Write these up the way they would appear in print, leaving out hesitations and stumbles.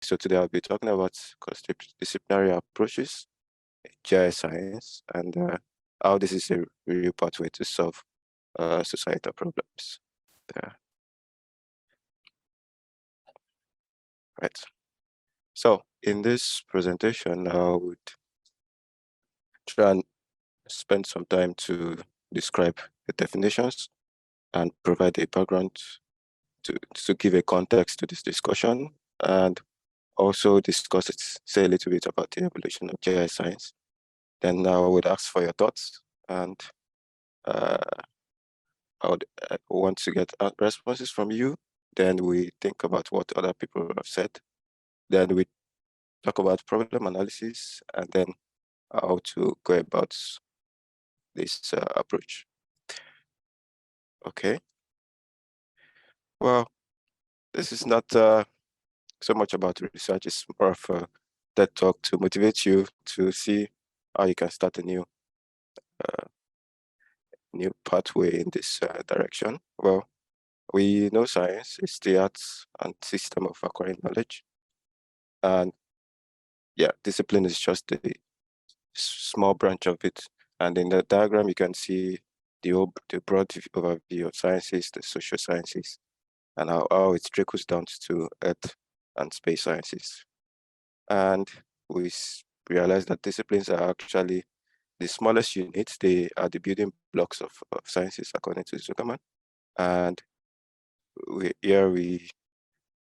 So today I'll be talking about cross-disciplinary approaches, GIScience, and how this is a real pathway to solve societal problems. Right. So in this presentation, I would try and spend some time to describe the definitions and provide a background to give a context to this discussion, and also discuss it, say a little bit about the evolution of GIScience. Then I would ask for your thoughts, and I would want to get responses from you. Then we think about what other people have said. Then we talk about problem analysis, and then how to go about this approach. Okay. Well, this is not so much about research. It's more of a TED talk to motivate you to see how you can start a new pathway in this direction. Well, we know science is the art and system of acquiring knowledge. And yeah, discipline is just a small branch of it. And in the diagram, you can see the broad overview of sciences, the social sciences, and how it trickles down to earth and space sciences. And we realize that disciplines are actually the smallest units. They are the building blocks of sciences, according to Zuckerman. And here we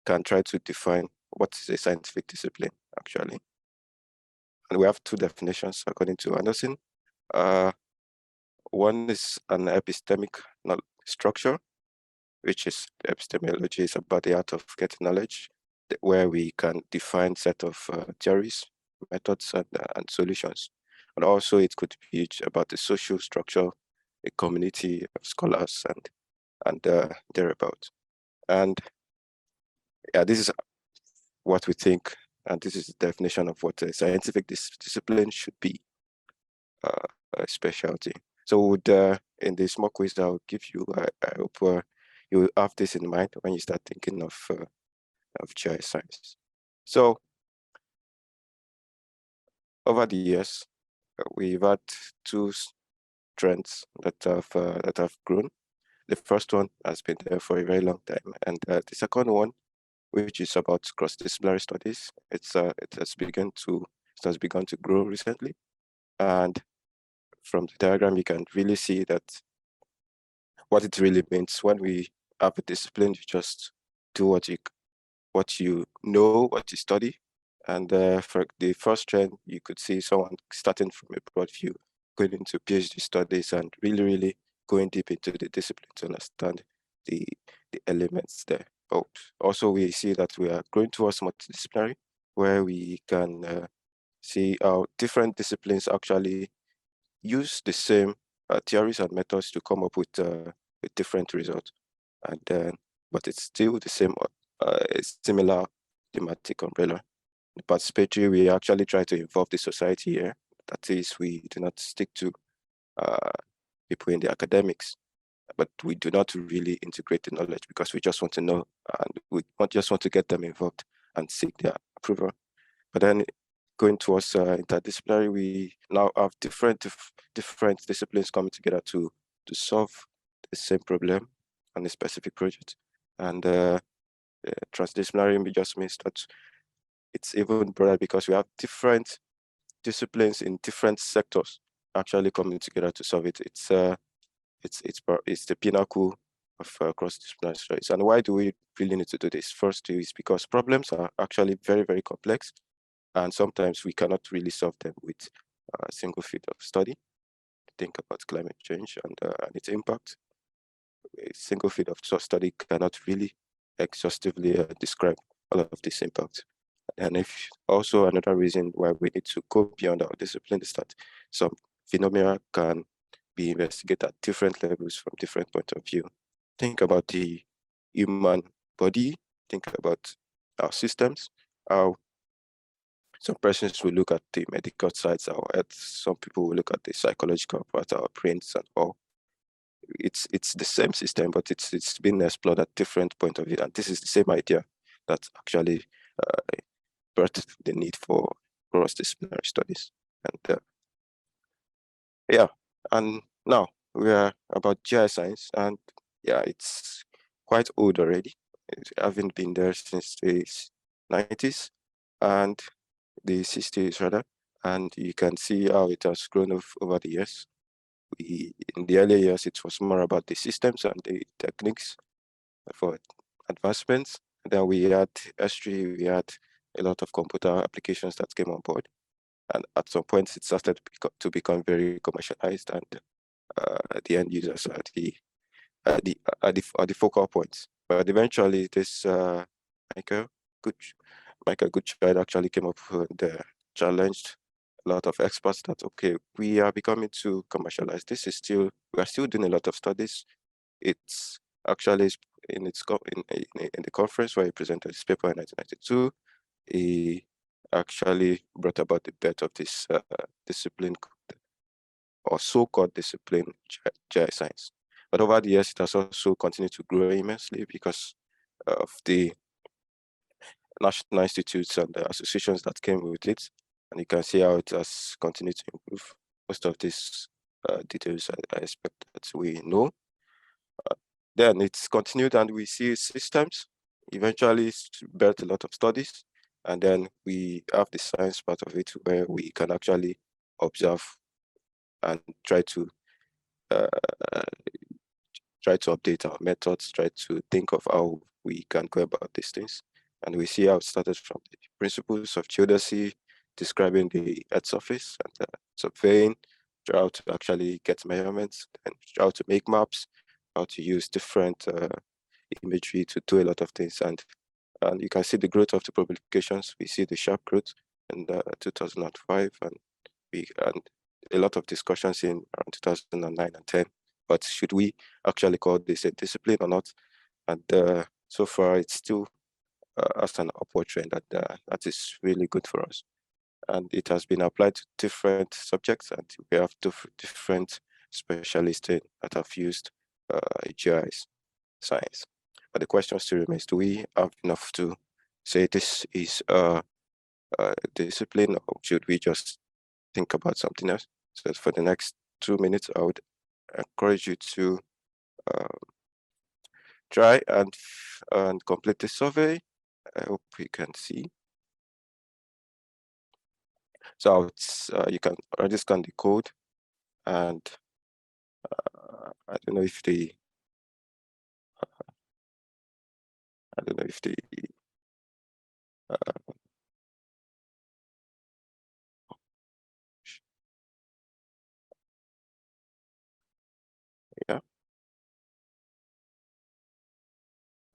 can try to define what is a scientific discipline, actually. And we have two definitions, according to Anderson. One is an epistemic structure, which is epistemology is about the art of getting knowledge, where we can define set of theories, methods, and solutions. And also it could be about the social structure, a community of scholars and thereabout. And yeah, this is what we think, and this is the definition of what a scientific discipline should be, a specialty. So in the small quiz that I'll give you, I hope you have this in mind when you start thinking of GIScience. So over the years, we've had two trends that have grown. The first one has been there for a very long time, and the second one, which is about cross-disciplinary studies, it has begun to grow recently. And from the diagram, you can really see that what it really means. When we have a discipline, you just do what you know, what you study. And for the first trend, you could see someone starting from a broad view, going into PhD studies and really going deep into the discipline to understand the elements there. But also we see that we are going towards multidisciplinary, where we can see how different disciplines actually use the same theories and methods to come up with different results. And then, but it's still the same, similar thematic umbrella. In participatory, we actually try to involve the society here. That is, we do not stick to people in the academics, but we do not really integrate the knowledge because we just want to know, and we just want to get them involved and seek their approval. But then going towards interdisciplinary, we now have different disciplines coming together to solve the same problem on a specific project. And transdisciplinary just means that it's even broader because we have different disciplines in different sectors actually coming together to solve it. It's the pinnacle of cross-disciplinary studies. And why do we really need to do this? First is because problems are actually very complex, and sometimes we cannot really solve them with a single field of study. Think about climate change and its impact. A single field of study cannot really exhaustively describe all of this impact. And if also another reason why we need to go beyond our discipline is that some phenomena can be investigated at different levels from different points of view. Think about the human body, think about our systems, how some persons will look at the medical sides of our health, some people will look at the psychological part, our brains and all. It's the same system, but it's been explored at different points of view. And this is the same idea that actually brought the need for cross-disciplinary studies. And yeah, and now we are about GIScience, and yeah, it's quite old already. It haven't been there since the 90s and the 60s rather, and you can see how it has grown over the years. In the early years, it was more about the systems and the techniques for advancements. And then we had history, we had a lot of computer applications that came on board. And at some point, it started to become very commercialized, and the end users are the focal points. But eventually, this Michael Good Michael Goodchild actually came up and challenged a lot of experts that okay, we are becoming too commercialized. We are still doing a lot of studies. It's actually in the conference where he presented his paper in 1992. He actually brought about the birth of this discipline or so-called discipline, GIScience. But over the years, it has also continued to grow immensely because of the national institutes and the associations that came with it. And you can see how it has continued to improve. Most of these details I expect that we know. Then it's continued and we see systems. Eventually, it's built a lot of studies. And then we have the science part of it where we can actually observe and try to uh, update our methods, try to think of how we can go about these things. And we see how it started from the principles of geodesy, describing the Earth's surface and surveying, how to actually get measurements, and how to make maps, how to use different imagery to do a lot of things. And you can see the growth of the publications. We see the sharp growth in 2005, and a lot of discussions in around 2009 and 10. But should we actually call this a discipline or not? And so far, it's still as an upward trend that is really good for us. And it has been applied to different subjects, and we have different specialists that have used GIS science. But the question still remains, do we have enough to say this is a discipline, or should we just think about something else? So for the next 2 minutes, I would encourage you to try and complete the survey. I hope you can see. So it's you can already scan the code, and I don't know if the I don't know if the yeah, I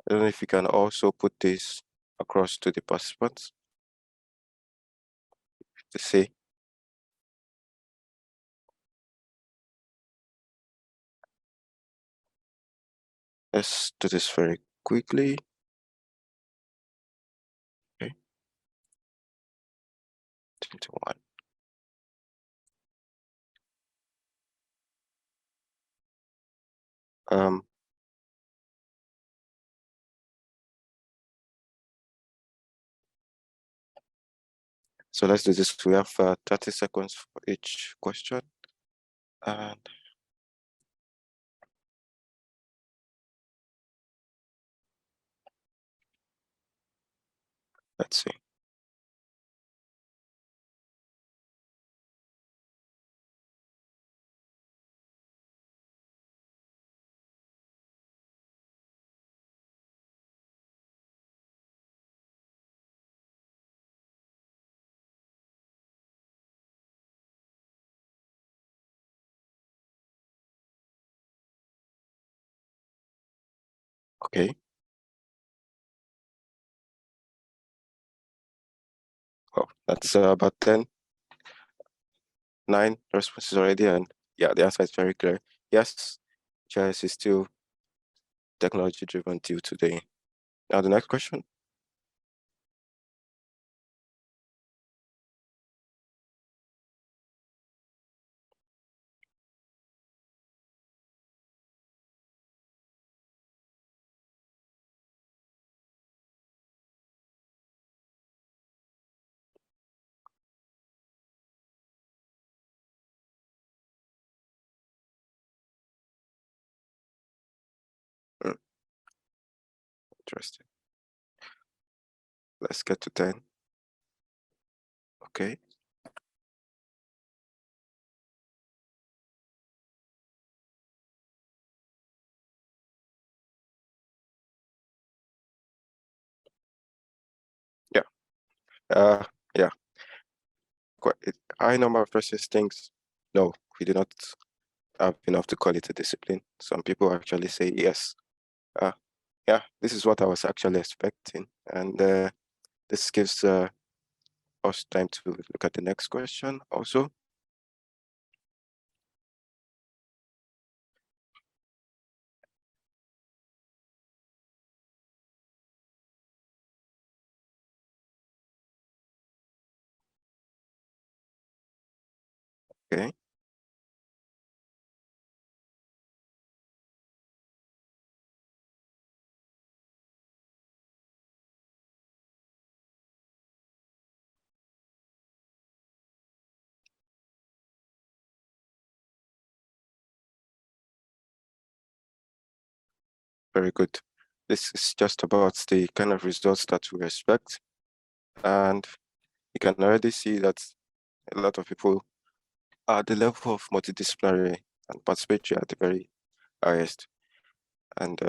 don't know if you can also put this across to the participants to see. Let's do this very quickly. Okay. 21. So let's do this. We have 30 seconds for each question. And let's see. Okay. Well, that's about 9 responses already. And yeah, the answer is very clear. Yes, GIS is still technology driven till today. Now the next question. Interesting. Let's get to 10. Okay. Yeah. Yeah. Quite high number of persons thinks, no, we do not have enough to call it a discipline. Some people actually say yes. Yeah, this is what I was actually expecting. And this gives us time to look at the next question also. Okay. Very good. This is just about the kind of results that we expect. And you can already see that a lot of people are at the level of multidisciplinary and participatory at the very highest. And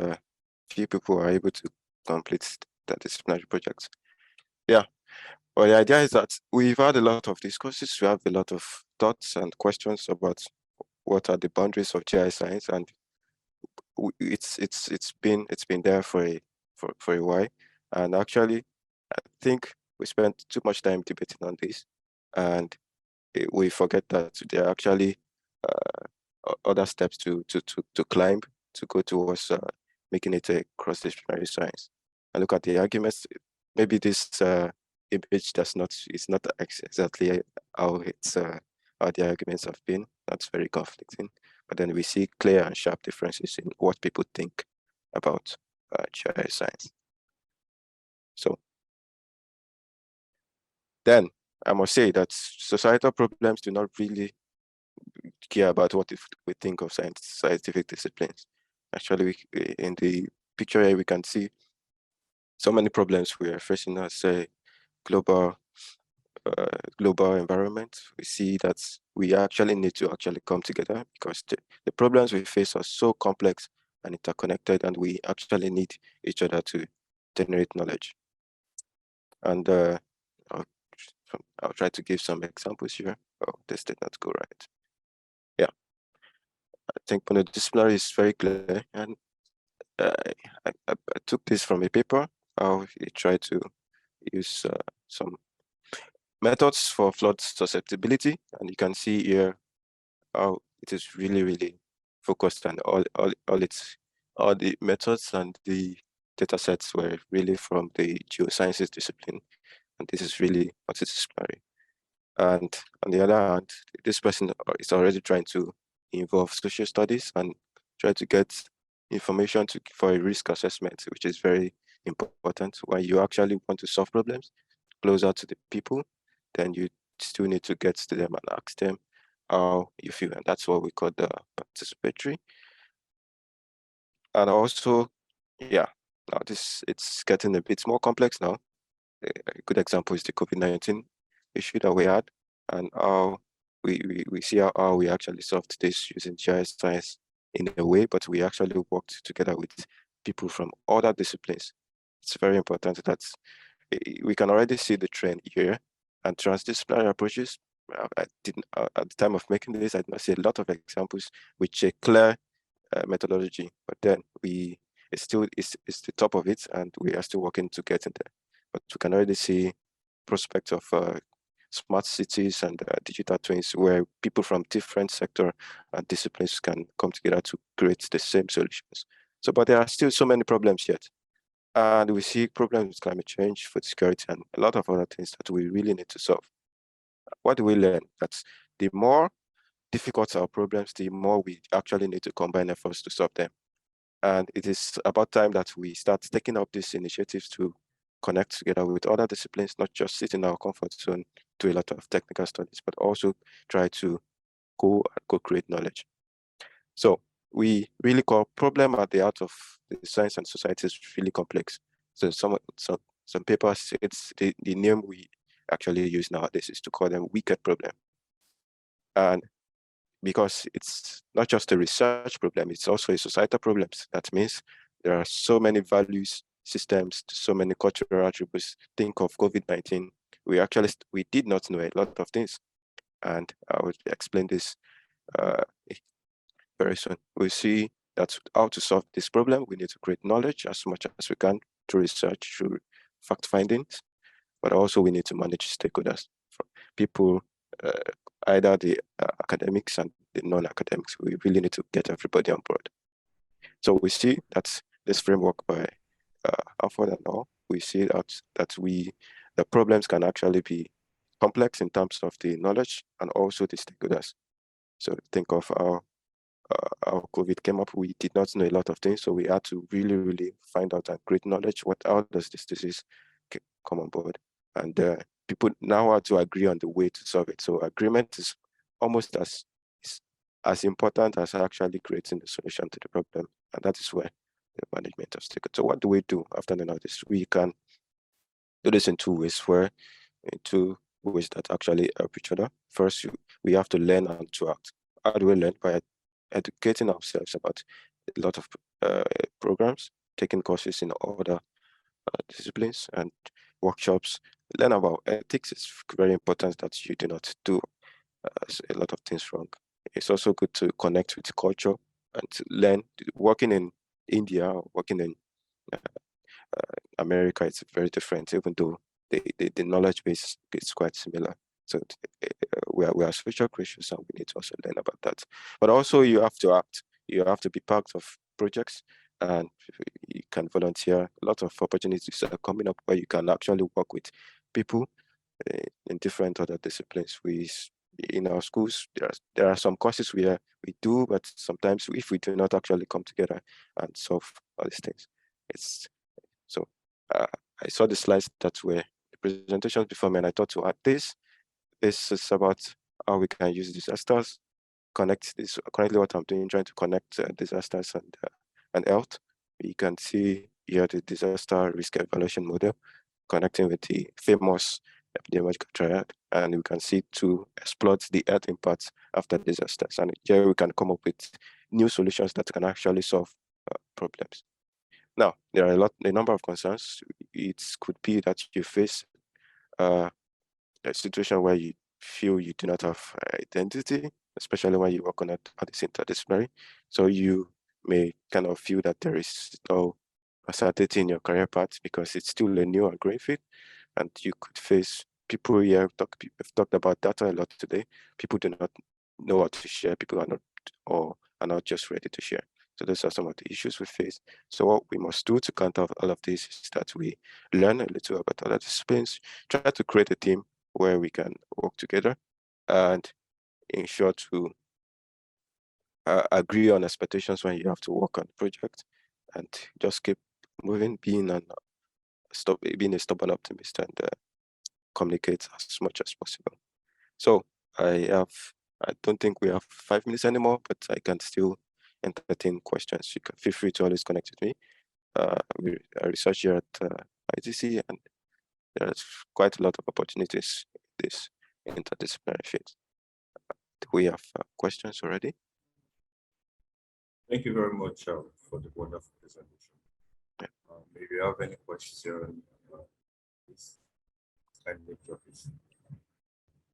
few people are able to complete the disciplinary projects. Yeah. Well, the idea is that we've had a lot of discourses. We have a lot of thoughts and questions about what are the boundaries of GIScience, and it's been there for a while. And actually, I think we spent too much time debating on this, and we forget that there are actually other steps to climb to go towards making it a cross-disciplinary science. And look at the arguments. Maybe this image is not exactly how how the arguments have been. That's very conflicting. But then we see clear and sharp differences in what people think about GIS science. So then I must say that societal problems do not really care about what we think of scientific disciplines. Actually, in the picture here, we can see so many problems we are facing as a global environment. We see that we actually need to actually come together because the problems we face are so complex and interconnected, and we actually need each other to generate knowledge. And I'll try to give some examples here. Oh, this did not go right. Yeah, I think multidisciplinary is very clear, and I took this from a paper. I'll try to use some methods for flood susceptibility, and you can see here how it is really focused on all the methods and the data sets were really from the geosciences discipline, and this is really multidisciplinary. And on the other hand, this person is already trying to involve social studies and try to get information for a risk assessment, which is very important. When you actually want to solve problems closer to the people, then you still need to get to them and ask them how you feel. And that's what we call the participatory. And also, yeah, now it's getting a bit more complex now. A good example is the COVID-19 issue that we had, and how we see how we actually solved this using GIS science in a way, but we actually worked together with people from other disciplines. It's very important that we can already see the trend here, and transdisciplinary approaches. I didn't at the time of making this, I did not see a lot of examples which a clear methodology, but then it's still it's the top of it, and we are still working to get in there. But we can already see prospects of smart cities and digital twins where people from different sector and disciplines can come together to create the same solutions. So, but there are still so many problems yet. And we see problems with climate change, food security, and a lot of other things that we really need to solve. What do we learn? That the more difficult our problems, the more we actually need to combine efforts to solve them. And it is about time that we start taking up these initiatives to connect together with other disciplines, not just sit in our comfort zone, do a lot of technical studies, but also try to co-create knowledge. So we really call problem at the heart of the science and society is really complex. So some papers, it's the name we actually use nowadays is to call them wicked problem. And because it's not just a research problem, it's also a societal problem. That means there are so many values, systems, so many cultural attributes. Think of COVID-19. We did not know a lot of things. And I will explain this very soon. We'll see that how to solve this problem. We need to create knowledge as much as we can through research, through fact findings, but also we need to manage stakeholders, people, either the academics and the non-academics. We really need to get everybody on board. So we see that this framework by Alford and all, we see that the problems can actually be complex in terms of the knowledge and also the stakeholders. So think of how COVID came up. We did not know a lot of things, so we had to really find out and create knowledge. How does this disease come on board? And people now have to agree on the way to solve it. So agreement is almost as important as actually creating the solution to the problem. And that is where the management of stakeholders. So what do we do after knowing all this? We can do this in two ways that actually help each other. First, we have to learn and to act. How do we learn? By educating ourselves about a lot of programs, taking courses in other disciplines and workshops. Learn about ethics. It's very important that you do not do a lot of things wrong. It's also good to connect with culture and to learn. Working in India, working in America, it's very different, even though the knowledge base is quite similar. So we are social creatures, and we need to also learn about that. But also you have to act. You have to be part of projects, and you can volunteer. A lot of opportunities are coming up where you can actually work with people in different other disciplines. In our schools, there are some courses where we do, but sometimes if we do not actually come together and solve all these things, so I saw the slides that were the presentations before me, and I thought to add this. This is about how we can use disasters, connect this. Currently, what I'm doing, trying to connect disasters and health. You can see here the disaster risk evaluation model, connecting with the famous epidemiological triad, and we can see to exploit the health impacts after disasters. And here we can come up with new solutions that can actually solve problems. Now, there are a number of concerns. It could be that you face a situation where you feel you do not have identity, especially when you work on this interdisciplinary. So you may kind of feel that there is no certainty in your career path because it's still a new and growing field, and you could face people here. We've talked about data a lot today. People do not know what to share. People are not just ready to share. So those are some of the issues we face. So what we must do to counter all of this is that we learn a little about other disciplines, try to create a team where we can work together and ensure to agree on expectations when you have to work on the project, and just keep moving, being a stubborn optimist, and communicate as much as possible. So I don't think we have 5 minutes anymore, but I can still entertain questions. You can feel free to always connect with me. I research here at ITC, and there's quite a lot of opportunities in this interdisciplinary field. Do we have questions already? Thank you very much for the wonderful presentation. If you have any questions here, please kindly drop it.